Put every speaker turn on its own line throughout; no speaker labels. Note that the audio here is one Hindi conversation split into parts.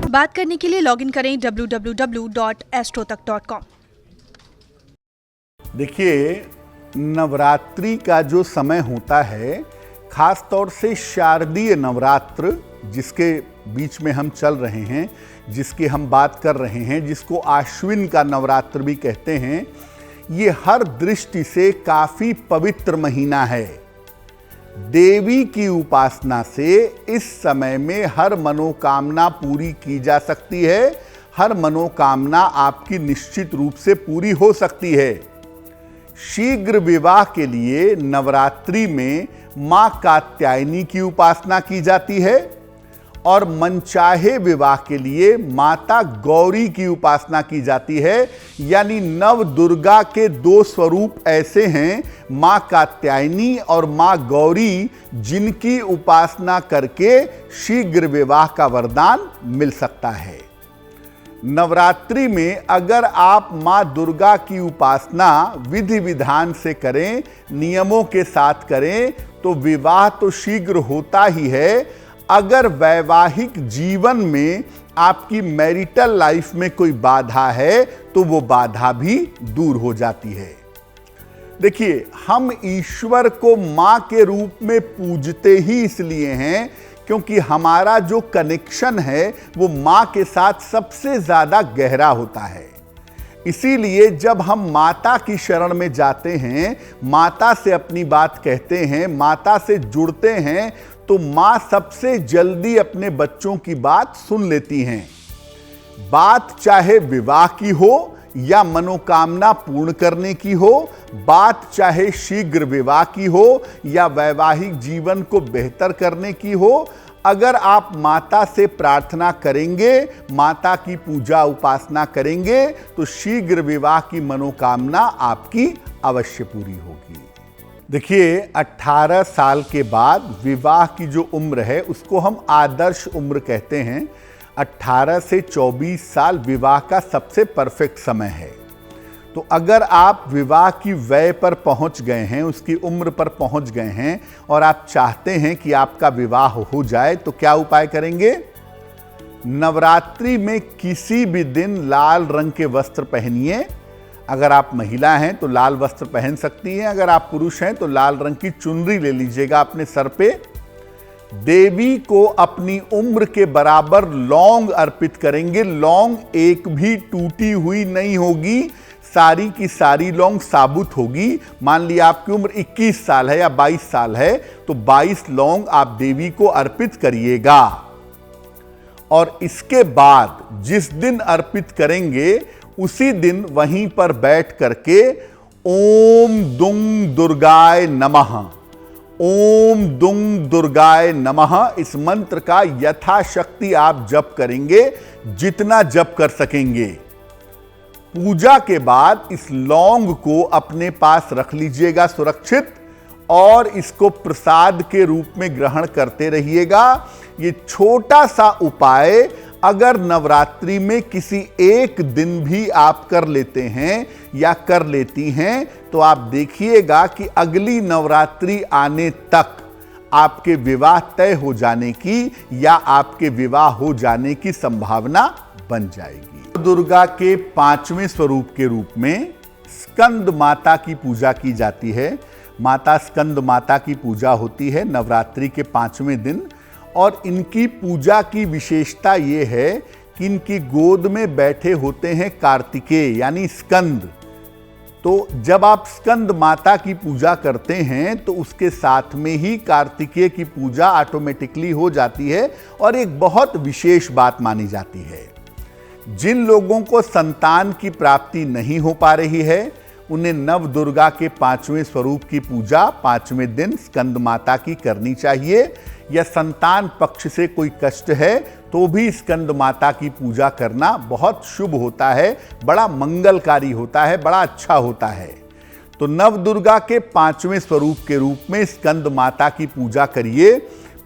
बात करने के लिए लॉगिन करें www.astrotak.com।
देखिए, नवरात्रि का जो समय होता है, खास तौर से शारदीय नवरात्र जिसके बीच में हम चल रहे हैं, जिसकी हम बात कर रहे हैं, जिसको आश्विन का नवरात्र भी कहते हैं, ये हर दृष्टि से काफी पवित्र महीना है। देवी की उपासना से इस समय में हर मनोकामना पूरी की जा सकती है। हर मनोकामना आपकी निश्चित रूप से पूरी हो सकती है। शीघ्र विवाह के लिए नवरात्रि में मां कात्यायनी की उपासना की जाती है और मनचाहे विवाह के लिए माता गौरी की उपासना की जाती है। यानी नव दुर्गा के दो स्वरूप ऐसे हैं, मां कात्यायनी और मां गौरी, जिनकी उपासना करके शीघ्र विवाह का वरदान मिल सकता है। नवरात्रि में अगर आप मां दुर्गा की उपासना विधि विधान से करें, नियमों के साथ करें, तो विवाह तो शीघ्र होता ही है। अगर वैवाहिक जीवन में आपकी मैरिटल लाइफ में कोई बाधा है तो वो बाधा भी दूर हो जाती है। देखिए, हम ईश्वर को मां के रूप में पूजते ही इसलिए हैं क्योंकि हमारा जो कनेक्शन है वो मां के साथ सबसे ज्यादा गहरा होता है। इसीलिए जब हम माता की शरण में जाते हैं, माता से अपनी बात कहते हैं, माता से जुड़ते हैं, तो मां सबसे जल्दी अपने बच्चों की बात सुन लेती हैं। बात चाहे विवाह की हो या मनोकामना पूर्ण करने की हो, बात चाहे शीघ्र विवाह की हो या वैवाहिक जीवन को बेहतर करने की हो, अगर आप माता से प्रार्थना करेंगे, माता की पूजा उपासना करेंगे, तो शीघ्र विवाह की मनोकामना आपकी अवश्य पूरी होगी। देखिए, 18 साल के बाद विवाह की जो उम्र है उसको हम आदर्श उम्र कहते हैं। 18 से 24 साल विवाह का सबसे परफेक्ट समय है। तो अगर आप विवाह की वय पर पहुंच गए हैं, उसकी उम्र पर पहुंच गए हैं और आप चाहते हैं कि आपका विवाह हो जाए, तो क्या उपाय करेंगे? नवरात्रि में किसी भी दिन लाल रंग के वस्त्र पहनिए। अगर आप महिला हैं तो लाल वस्त्र पहन सकती हैं, अगर आप पुरुष हैं तो लाल रंग की चुनरी ले लीजिएगा अपने सर पे। देवी को अपनी उम्र के बराबर लौंग अर्पित करेंगे। लौंग एक भी टूटी हुई नहीं होगी, सारी की सारी लौंग साबुत होगी। मान लिया आपकी उम्र 21 साल है या 22 साल है, तो 22 लौंग आप देवी को अर्पित करिएगा। और इसके बाद जिस दिन अर्पित करेंगे उसी दिन वहीं पर बैठ करके ओम दुंग दुर्गाय नमः, ओम दुंग दुर्गाय नमः, इस मंत्र का यथाशक्ति आप जप करेंगे, जितना जप कर सकेंगे। पूजा के बाद इस लौंग को अपने पास रख लीजिएगा सुरक्षित, और इसको प्रसाद के रूप में ग्रहण करते रहिएगा। ये छोटा सा उपाय अगर नवरात्रि में किसी एक दिन भी आप कर लेते हैं या कर लेती हैं, तो आप देखिएगा कि अगली नवरात्रि आने तक आपके विवाह तय हो जाने की या आपके विवाह हो जाने की संभावना बन जाएगी। दुर्गा के 5वें स्वरूप के रूप में स्कंद माता की पूजा की जाती है। माता स्कंद माता की पूजा होती है नवरात्रि के 5वें दिन, और इनकी पूजा की विशेषता ये है कि इनकी गोद में बैठे होते हैं कार्तिकेय यानी स्कंद। तो जब आप स्कंद माता की पूजा करते हैं तो उसके साथ में ही कार्तिकेय की पूजा ऑटोमेटिकली हो जाती है। और एक बहुत विशेष बात मानी जाती है, जिन लोगों को संतान की प्राप्ति नहीं हो पा रही है, उन्हें नव दुर्गा के 5वें स्वरूप की पूजा 5वें दिन स्कंद माता की करनी चाहिए। या संतान पक्ष से कोई कष्ट है तो भी स्कंद माता की पूजा करना बहुत शुभ होता है, बड़ा मंगलकारी होता है, बड़ा अच्छा होता है। तो नव दुर्गा के 5वें स्वरूप के रूप में स्कंद माता की पूजा करिए।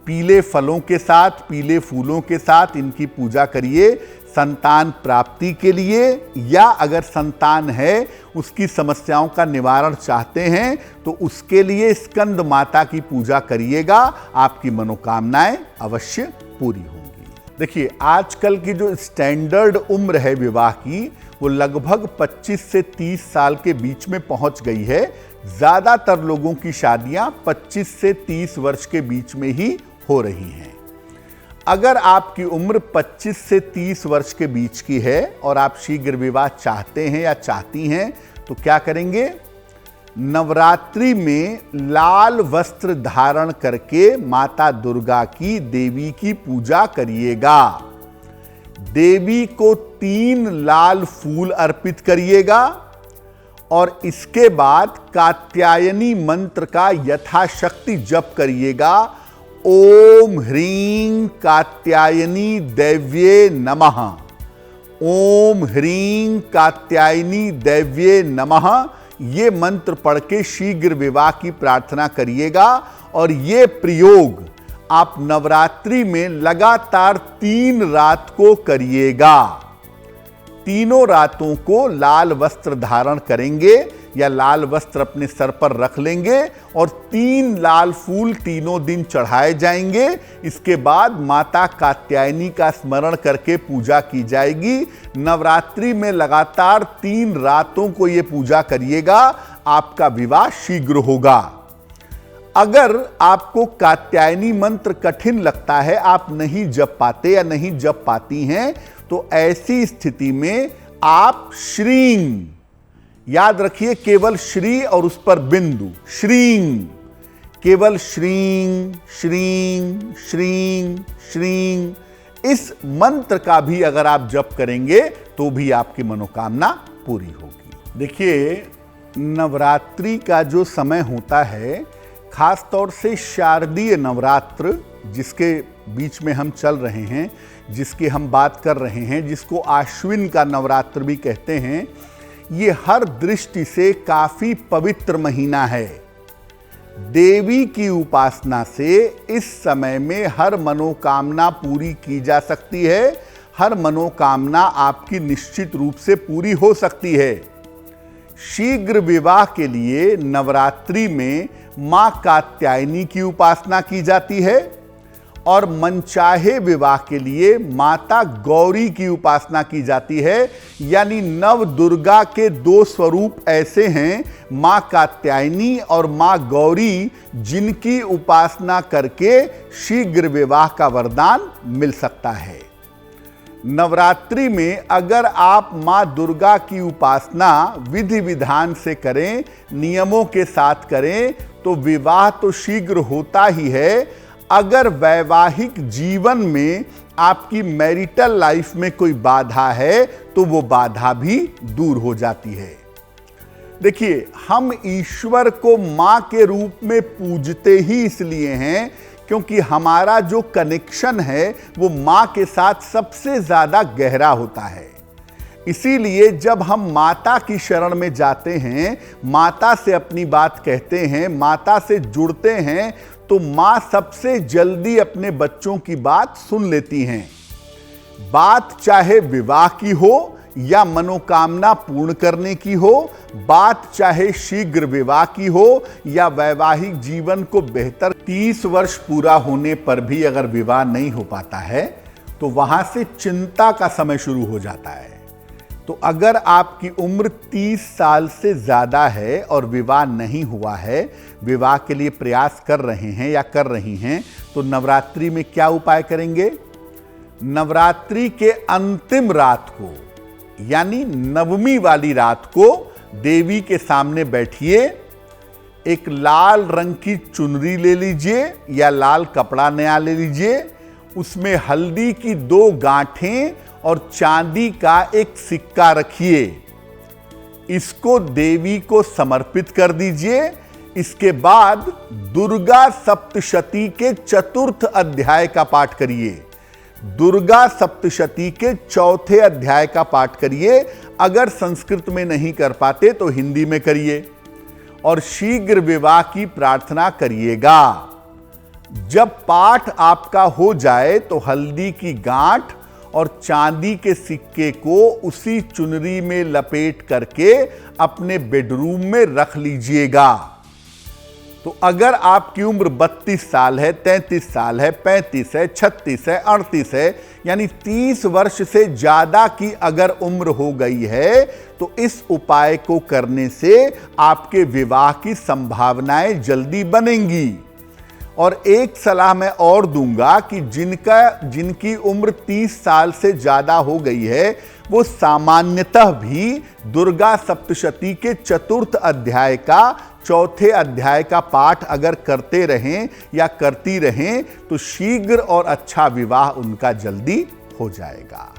पीले फलों के साथ, पीले फूलों के साथ इनकी पूजा करिए संतान प्राप्ति के लिए, या अगर संतान है उसकी समस्याओं का निवारण चाहते हैं तो उसके लिए स्कंद माता की पूजा करिएगा, आपकी मनोकामनाएं अवश्य पूरी होंगी। देखिए, आजकल की जो स्टैंडर्ड उम्र है विवाह की, वो लगभग 25 से 30 साल के बीच में पहुंच गई है। ज्यादातर लोगों की शादियां 25 से 30 वर्ष के बीच में ही हो रही हैं। अगर आपकी उम्र 25 से 30 वर्ष के बीच की है और आप शीघ्र विवाह चाहते हैं या चाहती हैं, तो क्या करेंगे? नवरात्रि में लाल वस्त्र धारण करके माता दुर्गा की, देवी की पूजा करिएगा। देवी को 3 लाल फूल अर्पित करिएगा और इसके बाद कात्यायनी मंत्र का यथाशक्ति जप करिएगा। ओम ह्रीं कात्यायनी दैव्ये नमः। ओम ह्रीं कात्यायनी दैव्ये नमः। ये मंत्र पढ़ के शीघ्र विवाह की प्रार्थना करिएगा और ये प्रयोग आप नवरात्रि में लगातार 3 रात को करिएगा। तीनों रातों को लाल वस्त्र धारण करेंगे या लाल वस्त्र अपने सर पर रख लेंगे और 3 लाल फूल तीनों दिन चढ़ाए जाएंगे। इसके बाद माता कात्यायनी का स्मरण करके पूजा की जाएगी। नवरात्रि में लगातार 3 रातों को ये पूजा करिएगा, आपका विवाह शीघ्र होगा। अगर आपको कात्यायनी मंत्र कठिन लगता है, आप नहीं जप पाते या नहीं जप पाती हैं, तो ऐसी स्थिति में आप श्रीं, याद रखिए, केवल श्री और उस पर बिंदु, श्रीं, केवल श्रीं श्रीं श्रीं श्रीं, इस मंत्र का भी अगर आप जप करेंगे तो भी आपकी मनोकामना पूरी होगी। देखिए, नवरात्रि का जो समय होता है, खास तौर से शारदीय नवरात्र जिसके बीच में हम चल रहे हैं, जिसकी हम बात कर रहे हैं, जिसको आश्विन का नवरात्र भी कहते हैं, ये हर दृष्टि से काफी पवित्र महीना है। देवी की उपासना से इस समय में हर मनोकामना पूरी की जा सकती है। हर मनोकामना आपकी निश्चित रूप से पूरी हो सकती है। शीघ्र विवाह के लिए नवरात्रि में मां कात्यायनी की उपासना की जाती है और मनचाहे विवाह के लिए माता गौरी की उपासना की जाती है। यानी नव दुर्गा के 2 स्वरूप ऐसे हैं, मां कात्यायनी और मां गौरी, जिनकी उपासना करके शीघ्र विवाह का वरदान मिल सकता है। नवरात्रि में अगर आप मां दुर्गा की उपासना विधि विधान से करें, नियमों के साथ करें, तो विवाह तो शीघ्र होता ही है। अगर वैवाहिक जीवन में आपकी मैरिटल लाइफ में कोई बाधा है, तो वो बाधा भी दूर हो जाती है। देखिए, हम ईश्वर को मां के रूप में पूजते ही इसलिए हैं क्योंकि हमारा जो कनेक्शन है वो मां के साथ सबसे ज्यादा गहरा होता है। इसीलिए जब हम माता की शरण में जाते हैं, माता से अपनी बात कहते हैं, माता से जुड़ते हैं, तो मां सबसे जल्दी अपने बच्चों की बात सुन लेती हैं। बात चाहे विवाह की हो या मनोकामना पूर्ण करने की हो, बात चाहे शीघ्र विवाह की हो या वैवाहिक जीवन को बेहतर। 30 वर्ष पूरा होने पर भी अगर विवाह नहीं हो पाता है, तो वहां से चिंता का समय शुरू हो जाता है। तो अगर आपकी उम्र 30 साल से ज्यादा है और विवाह नहीं हुआ है, विवाह के लिए प्रयास कर रहे हैं या कर रही हैं, तो नवरात्रि में क्या उपाय करेंगे? नवरात्रि के अंतिम रात को, यानी नवमी वाली रात को, देवी के सामने बैठिए, एक लाल रंग की चुनरी ले लीजिए या लाल कपड़ा नया ले लीजिए, उसमें हल्दी की 2 गांठें और चांदी का एक सिक्का रखिए। इसको देवी को समर्पित कर दीजिए। इसके बाद दुर्गा सप्तशती के 4th अध्याय का पाठ करिए। दुर्गा सप्तशती के 4थे अध्याय का पाठ करिए। अगर संस्कृत में नहीं कर पाते तो हिंदी में करिए और शीघ्र विवाह की प्रार्थना करिएगा। जब पाठ आपका हो जाए तो हल्दी की गांठ और चांदी के सिक्के को उसी चुनरी में लपेट करके अपने बेडरूम में रख लीजिएगा। तो अगर आपकी उम्र 32 साल है, 33 साल है, 35 है, 36 है, 38 है, यानी 30 वर्ष से ज्यादा की अगर उम्र हो गई है, तो इस उपाय को करने से आपके विवाह की संभावनाएं जल्दी बनेंगी। और एक सलाह मैं और दूंगा कि जिनकी उम्र 30 साल से ज्यादा हो गई है, वो सामान्यतः भी दुर्गा सप्तशती के चतुर्थ अध्याय का चौथे अध्याय का पाठ अगर करते रहें या करती रहें, तो शीघ्र और अच्छा विवाह उनका जल्दी हो जाएगा।